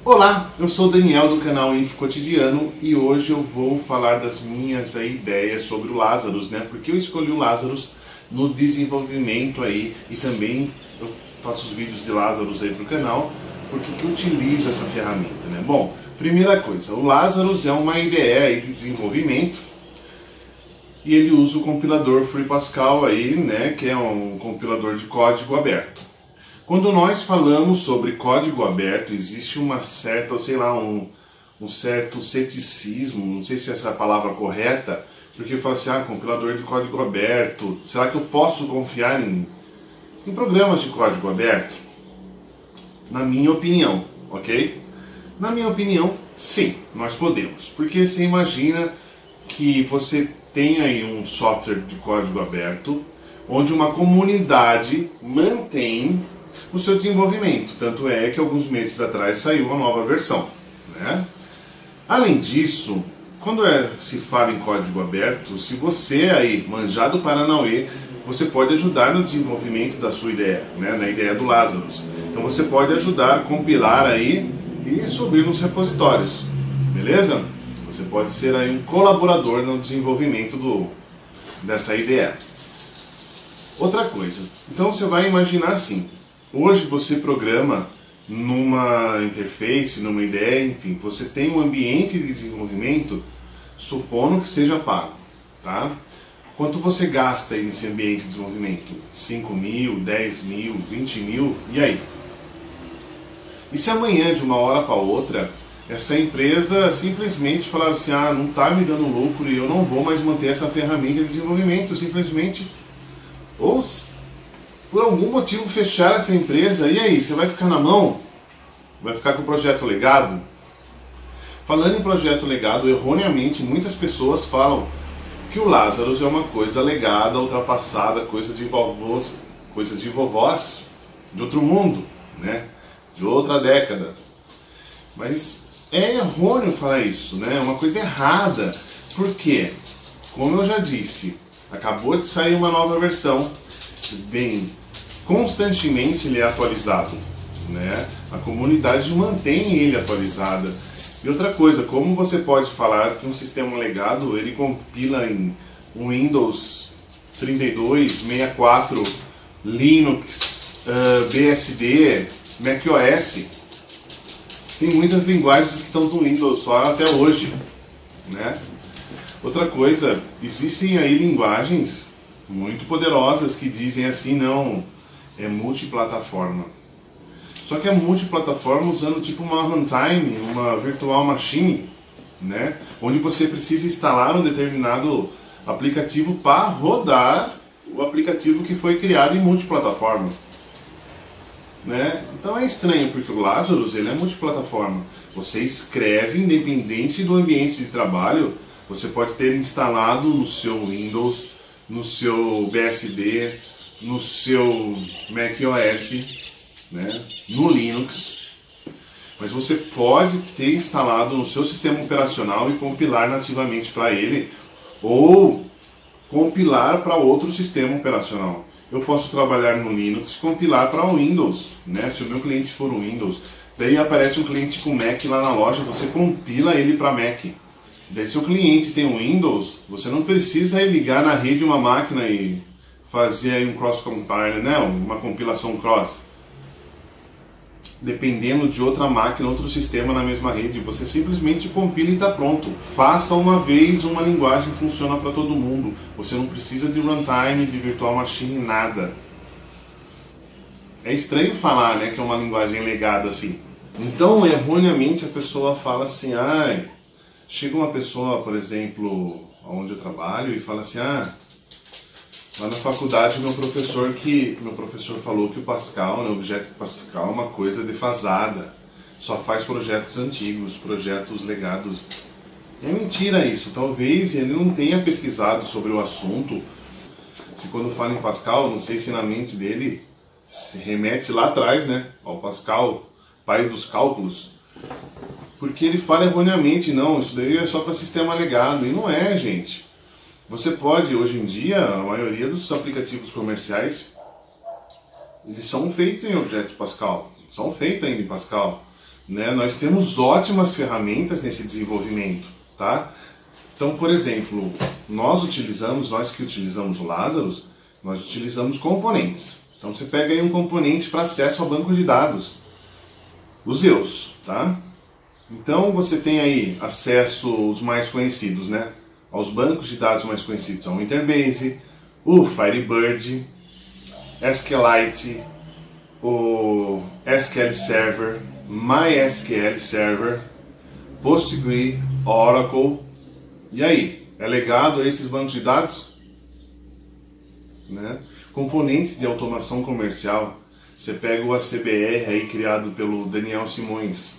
Olá, eu sou o Daniel do canal Info Cotidiano e hoje eu vou falar das minhas ideias sobre o Lazarus, né? Porque eu escolhi o Lazarus no desenvolvimento aí e também eu faço os vídeos de Lazarus aí pro canal, porque que eu utilizo essa ferramenta, né? Bom, primeira coisa, o Lazarus é uma IDE aí de desenvolvimento e ele usa o compilador FreePascal aí, né? Que é um compilador de código aberto. Quando nós falamos sobre código aberto, existe uma certa, sei lá, um certo ceticismo, não sei se essa é a palavra correta, porque eu falo assim, compilador de código aberto, será que eu posso confiar em programas de código aberto? Na minha opinião, ok? Na minha opinião, sim, nós podemos, porque você imagina que você tem aí um software de código aberto, onde uma comunidade mantém o seu desenvolvimento, tanto é que alguns meses atrás saiu uma nova versão, né? Além disso, quando se fala em código aberto, se você aí manjar do Paranauê, você pode ajudar no desenvolvimento da sua ideia, né? Na ideia do Lazarus. Então você pode ajudar a compilar aí e subir nos repositórios, beleza? Você pode ser aí um colaborador no desenvolvimento dessa ideia. Outra coisa, então você vai imaginar assim. Hoje você programa numa interface, numa ideia, enfim, você tem um ambiente de desenvolvimento, supondo que seja pago, tá? Quanto você gasta aí nesse ambiente de desenvolvimento? 5 mil, 10 mil, 20 mil, e aí? E se amanhã, de uma hora para outra, essa empresa simplesmente falar assim, não está me dando lucro e eu não vou mais manter essa ferramenta de desenvolvimento, simplesmente, ou por algum motivo fechar essa empresa, e aí, você vai ficar na mão? Vai ficar com o projeto legado? Falando em projeto legado, erroneamente muitas pessoas falam que o Lazarus é uma coisa legada, ultrapassada, coisa de vovós de outro mundo, né? De outra década. Mas é errôneo falar isso, né? É uma coisa errada. Por quê? Como eu já disse, acabou de sair uma nova versão, constantemente ele é atualizado, né? A comunidade mantém ele atualizada. E outra coisa, como você pode falar que um sistema legado ele compila em Windows 32, 64, Linux, BSD, macOS? Tem muitas linguagens que estão no Windows só até hoje, né? Outra coisa, existem aí linguagens muito poderosas que dizem assim, não, é multiplataforma. Só que é multiplataforma usando tipo uma runtime, uma virtual machine, né? Onde você precisa instalar um determinado aplicativo para rodar o aplicativo que foi criado em multiplataforma, né? Então é estranho, porque o Lazarus ele é multiplataforma. Você escreve independente do ambiente de trabalho, você pode ter instalado no seu Windows, no seu BSD, no seu macOS, né, no Linux, mas você pode ter instalado no seu sistema operacional e compilar nativamente para ele, ou compilar para outro sistema operacional. Eu posso trabalhar no Linux e compilar para o Windows, né, se o meu cliente for o Windows. Daí aparece um cliente com Mac lá na loja, você compila ele para Mac. Daí se o cliente tem um Windows, você não precisa ir ligar na rede uma máquina e fazer aí um cross-compile, né? Uma compilação cross. Dependendo de outra máquina, outro sistema na mesma rede, você simplesmente compila e está pronto. Faça uma vez, uma linguagem funciona para todo mundo. Você não precisa de runtime, de virtual machine, nada. É estranho falar, né, que é uma linguagem legada assim. Então, erroneamente, a pessoa fala assim, chega uma pessoa, por exemplo, onde eu trabalho, e fala assim, lá na faculdade meu professor falou que o Pascal, né, o Objeto Pascal é uma coisa defasada, só faz projetos antigos, projetos legados. É mentira isso, talvez ele não tenha pesquisado sobre o assunto. Se quando fala em Pascal, não sei se na mente dele se remete lá atrás, né, ao Pascal, pai dos cálculos. Porque ele fala erroneamente, não, isso daí é só para sistema legado, e não é, gente. Você pode, hoje em dia, a maioria dos aplicativos comerciais, eles são feitos em Objeto Pascal, são feitos ainda em Pascal. né? Nós temos ótimas ferramentas nesse desenvolvimento, tá? Então, por exemplo, nós que utilizamos o Lazarus, nós utilizamos componentes. Então você pega aí um componente para acesso ao banco de dados, o Zeus, tá? Então você tem aí acesso aos mais conhecidos, né? Aos bancos de dados mais conhecidos, o Interbase, o Firebird, SQLite, o SQL Server, MySQL Server, Postgre, Oracle. E aí, é legado a esses bancos de dados? Né? Componentes de automação comercial. Você pega o ACBR aí criado pelo Daniel Simões.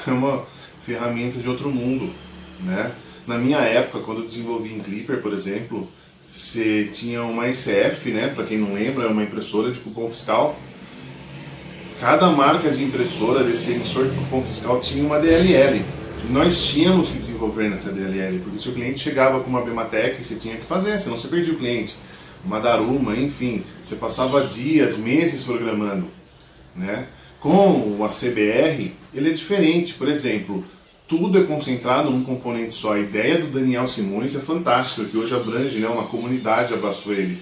É uma ferramenta de outro mundo, né? Na minha época, quando eu desenvolvi em Clipper, por exemplo, você tinha uma ICF, né? Para quem não lembra, é uma impressora de cupom fiscal. Cada marca de impressora desse emissor de cupom fiscal tinha uma DLL. Nós tínhamos que desenvolver nessa DLL, porque se o cliente chegava com uma Bematec, você tinha que fazer, senão você perdia o cliente. Uma Daruma, enfim, você passava dias, meses programando, né? Com o ACBR, ele é diferente. Por exemplo, tudo é concentrado num componente só. A ideia do Daniel Simões é fantástica, que hoje abrange, né, uma comunidade abraçou ele.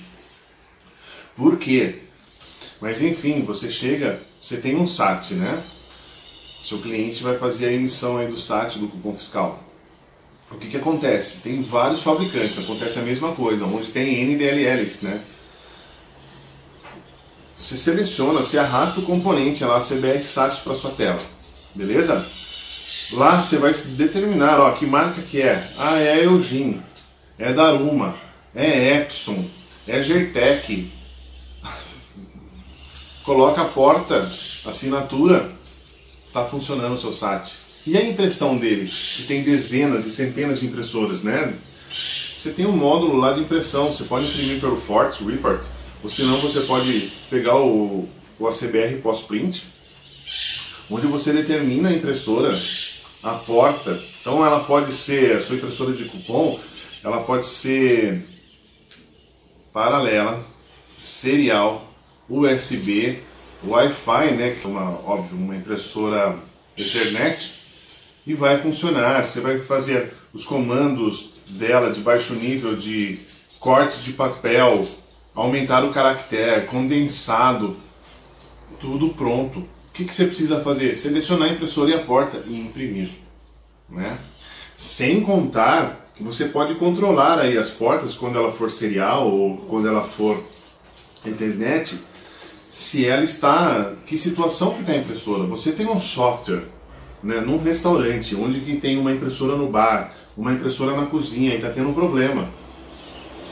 Por quê? Mas enfim, você tem um SAT, né? Seu cliente vai fazer a emissão aí do SAT, do cupom fiscal. O que acontece? Tem vários fabricantes, acontece a mesma coisa, onde tem NDLLs, né? Você seleciona, você arrasta o componente lá, CBR SAT para sua tela, beleza? Lá você vai determinar, ó, que marca que é. Ah, é a Eugene, é Daruma, é Epson, é Gertec. Coloca a porta, assinatura, está funcionando o seu SAT. E a impressão dele? Se tem dezenas e centenas de impressoras, né? Você tem um módulo lá de impressão, você pode imprimir pelo Forts Report, ou senão você pode pegar o ACBR Post-Print, onde você determina a impressora, a porta. Então ela pode ser, a sua impressora de cupom, ela pode ser paralela, serial, USB, Wi-Fi, né, que é uma impressora Ethernet, e vai funcionar. Você vai fazer os comandos dela de baixo nível de corte de papel, aumentar o caractere, condensado, tudo pronto. O que você precisa fazer? Selecionar a impressora e a porta e imprimir, né? Sem contar que você pode controlar aí as portas quando ela for serial ou quando ela for internet, se ela está, que situação que está a impressora. Você tem um software, né, num restaurante, onde que tem uma impressora no bar, uma impressora na cozinha e está tendo um problema.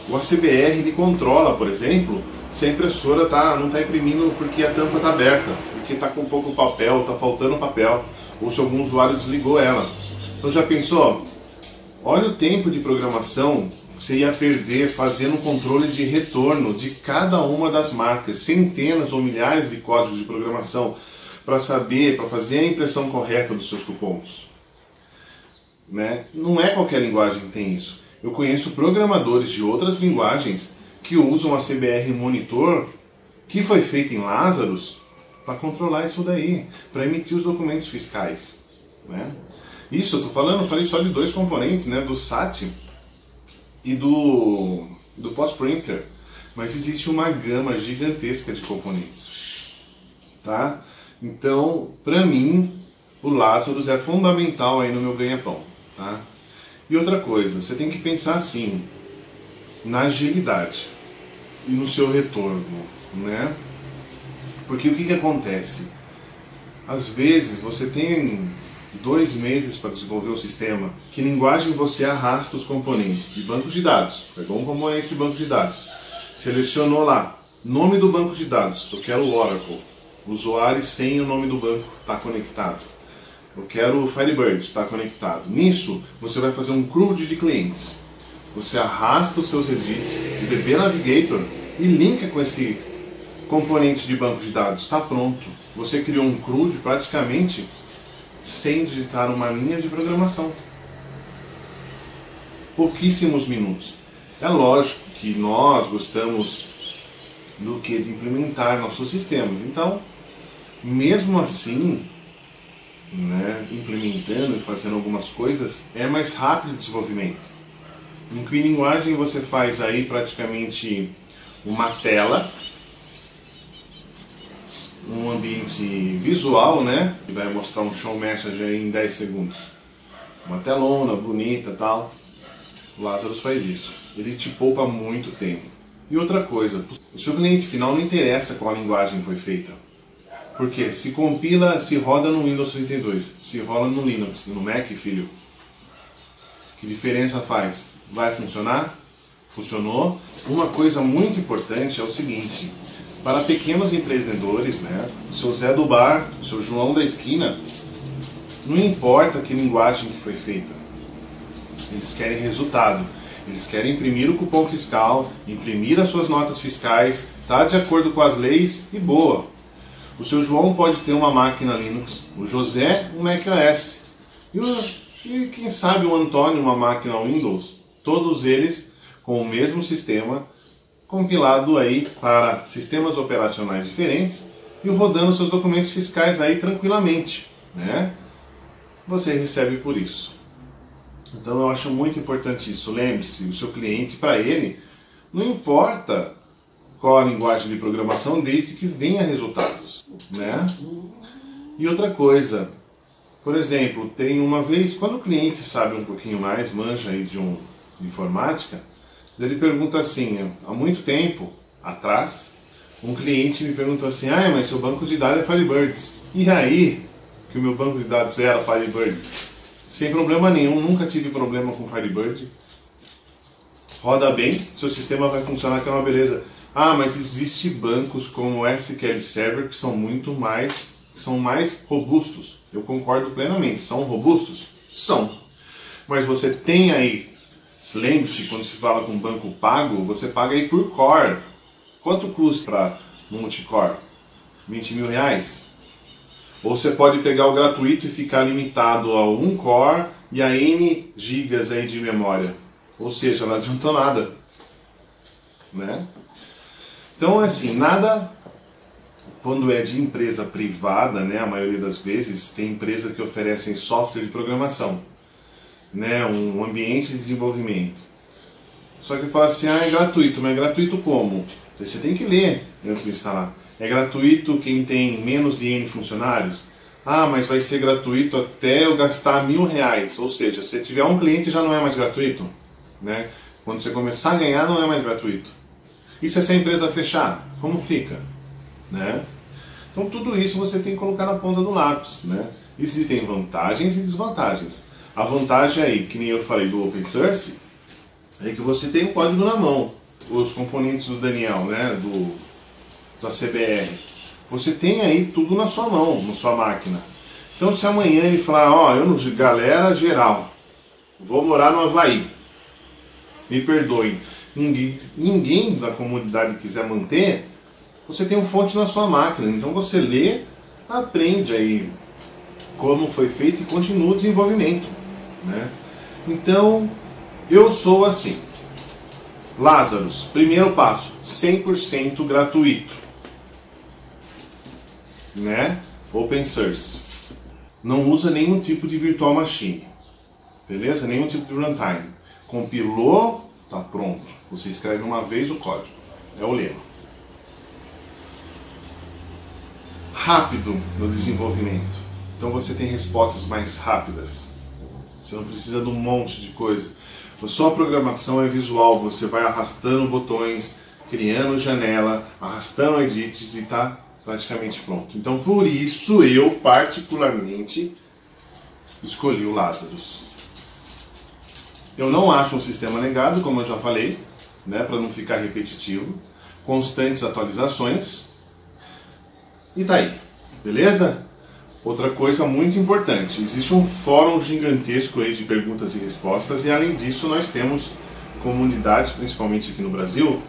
O ACBR ele controla, por exemplo, se a impressora não está imprimindo porque a tampa está aberta, porque está com pouco papel, está faltando papel, ou se algum usuário desligou ela. Então já pensou? Olha o tempo de programação que você ia perder fazendo controle de retorno de cada uma das marcas, centenas ou milhares de códigos de programação para fazer a impressão correta dos seus cupons. Né? Não é qualquer linguagem que tem isso. Eu conheço programadores de outras linguagens que usam a CBR Monitor, que foi feita em Lazarus, para controlar isso daí, para emitir os documentos fiscais. Né? Isso, eu falei só de dois componentes, né? Do SAT e do Post-Printer, mas existe uma gama gigantesca de componentes. Tá? Então, para mim, o Lazarus é fundamental aí no meu ganha-pão. Tá? E outra coisa, você tem que pensar assim, na agilidade e no seu retorno, né? Porque o que acontece? Às vezes você tem 2 meses para desenvolver o sistema. Que linguagem você arrasta os componentes? De banco de dados. Pegou um componente de banco de dados, selecionou lá, nome do banco de dados, eu quero o Oracle. Usuário sem o nome do banco está conectado. Eu quero o Firebird, está conectado. Nisso, você vai fazer um CRUD de clientes. Você arrasta os seus edits, o DB Navigator, e linka com esse componente de banco de dados. Está pronto. Você criou um CRUD praticamente sem digitar uma linha de programação. Pouquíssimos minutos. É lógico que nós gostamos do que de implementar nossos sistemas. Então, mesmo assim, né, implementando e fazendo algumas coisas, é mais rápido o desenvolvimento. Em que linguagem você faz aí praticamente uma tela, um ambiente visual, né, que vai mostrar um show message aí em 10 segundos. Uma telona bonita e tal. O Lazarus faz isso. Ele te poupa muito tempo. E outra coisa, o seu cliente final não interessa qual linguagem foi feita. Porque se compila, se roda no Windows 32, se rola no Linux, no Mac, filho. Que diferença faz? Vai funcionar? Funcionou. Uma coisa muito importante é o seguinte, para pequenos empreendedores, né, o seu Zé do bar, o seu João da esquina, não importa que linguagem que foi feita. Eles querem resultado. Eles querem imprimir o cupom fiscal, imprimir as suas notas fiscais, tá de acordo com as leis e boa. O seu João pode ter uma máquina Linux, o José um macOS e quem sabe o Antônio uma máquina Windows. Todos eles com o mesmo sistema, compilado aí para sistemas operacionais diferentes e rodando seus documentos fiscais aí tranquilamente, né? Você recebe por isso. Então eu acho muito importante isso. Lembre-se, o seu cliente, para ele, não importa qual a linguagem de programação, desde que venha resultados, né? E outra coisa, por exemplo, tem uma vez, quando o cliente sabe um pouquinho mais, manja aí de informática, ele pergunta assim, há muito tempo atrás, um cliente me perguntou assim, mas seu banco de dados é Firebird. E aí, que o meu banco de dados era Firebird? Sem problema nenhum, nunca tive problema com Firebird. Roda bem, seu sistema vai funcionar, que é uma beleza. Mas existem bancos como o SQL Server que são mais robustos. Eu concordo plenamente. São robustos? São. Mas você tem aí, lembre-se, quando se fala com banco pago, você paga aí por core. Quanto custa para multicore? 20 mil reais? Ou você pode pegar o gratuito e ficar limitado a 1 core e a N gigas aí de memória. Ou seja, não adiantou nada, né? Então, assim, nada, quando é de empresa privada, né, a maioria das vezes, tem empresas que oferecem software de programação, né, um ambiente de desenvolvimento. Só que fala assim, é gratuito, mas é gratuito como? Você tem que ler antes de instalar. É gratuito quem tem menos de N funcionários? Mas vai ser gratuito até eu gastar R$1.000. Ou seja, se tiver um cliente já não é mais gratuito, né? Quando você começar a ganhar não é mais gratuito. E se essa empresa fechar, como fica? Né? Então tudo isso você tem que colocar na ponta do lápis, né? Existem vantagens e desvantagens. A vantagem aí, que nem eu falei do Open Source, é que você tem o código na mão. Os componentes do Daniel, né? Da CBR. Você tem aí tudo na sua mão, na sua máquina. Então se amanhã ele falar, galera geral, vou morar no Havaí, me perdoem, ninguém da comunidade quiser manter, você tem um fonte na sua máquina. Então você lê, aprende aí como foi feito e continua o desenvolvimento, né? Então eu sou assim. Lazarus, primeiro passo, 100% gratuito, né? Open source. Não usa nenhum tipo de virtual machine, beleza? Nenhum tipo de runtime. Compilou, tá pronto. Você escreve uma vez o código. É o lema. Rápido no desenvolvimento. Então você tem respostas mais rápidas. Você não precisa de um monte de coisa. A sua programação é visual. Você vai arrastando botões, criando janela, arrastando edits e está praticamente pronto. Então por isso eu particularmente escolhi o Lazarus. Eu não acho um sistema legado, como eu já falei, né, para não ficar repetitivo. Constantes atualizações. E tá aí, beleza? Outra coisa muito importante, existe um fórum gigantesco aí de perguntas e respostas, e além disso nós temos comunidades, principalmente aqui no Brasil,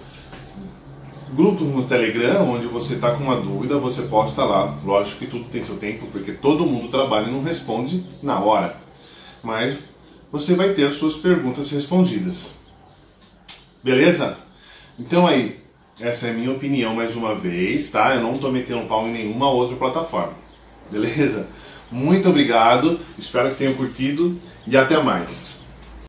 grupos no Telegram, onde você está com uma dúvida, você posta lá. Lógico que tudo tem seu tempo, porque todo mundo trabalha e não responde na hora. Mas você vai ter suas perguntas respondidas. Beleza? Então aí, essa é a minha opinião mais uma vez, tá? Eu não estou metendo pau em nenhuma outra plataforma. Beleza? Muito obrigado, espero que tenham curtido e até mais.